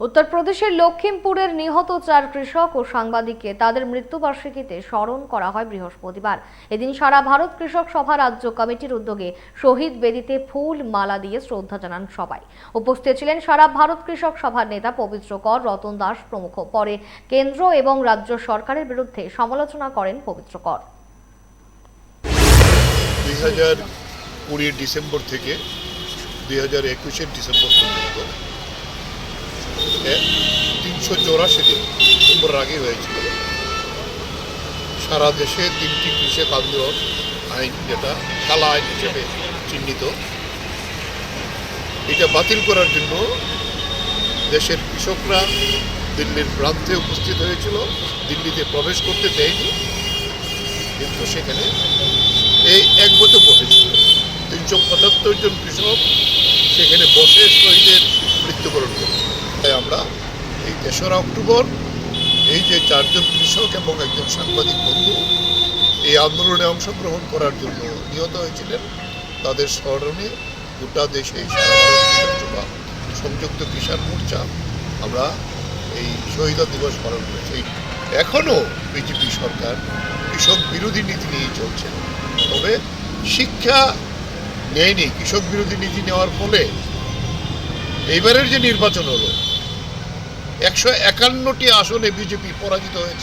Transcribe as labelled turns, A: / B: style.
A: উত্তরপ্রদেশের লখিমপুরের নিহত 4 কৃষক ও সাংবাদিককে তাদের মৃত্যুবার্ষিকীতে স্মরণ করা হয় বৃহস্পতিবার। এদিন সারা ভারত কৃষক সভা রাজ্য কমিটির উদ্যোগে শহীদ বেদিতে ফুল মালা দিয়ে শ্রদ্ধা জানান সবাই। উপস্থিত ছিলেন সারা ভারত কৃষক সভার নেতা পবিত্র কর, রতন দাস প্রমুখ। পরে কেন্দ্র এবং রাজ্য সরকারের বিরুদ্ধে সমালোচনা করেন পবিত্র কর।
B: 2020 ডিসেম্বর থেকে 2021 ডিসেম্বর পর্যন্ত 384 দিন ডিসেম্বর আগে হয়েছিল সারা দেশে 3টি কৃষক আন্দোলন আইন, যেটা কালা আইন হিসেবে চিহ্নিত, এটা বাতিল করার জন্য দেশের কৃষকরা দিল্লির প্রান্তে উপস্থিত হয়েছিল। দিল্লিতে প্রবেশ করতে দেয়নি, কিন্তু সেখানে এই 1 বছর বসেছিল। 375 জন কৃষক সেখানে বসে শহীদের মৃত্যুবরণ করেছে। তাই আমরা এই 3রা অক্টোবর এই যে 4 জন কৃষক এবং একজন সাংবাদিক বন্ধু এই আন্দোলনে অংশগ্রহণ করার জন্য নিহত হয়েছিলেন, তাদের স্মরণে গোটা দেশে সারা ভারত কৃষক সভা, সংযুক্ত কিষাণ মোর্চা আমরা এই শহীদ দিবস পালন করেছি। এখনও বিজেপি সরকার কৃষক বিরোধী নীতি নিয়ে চলছে, তবে শিক্ষা নেয়নি। কৃষক বিরোধী নীতি নেওয়ার ফলে এইবারের যে নির্বাচন হলো 151টি আসনে বিজেপি পরাজিত হয়েছে।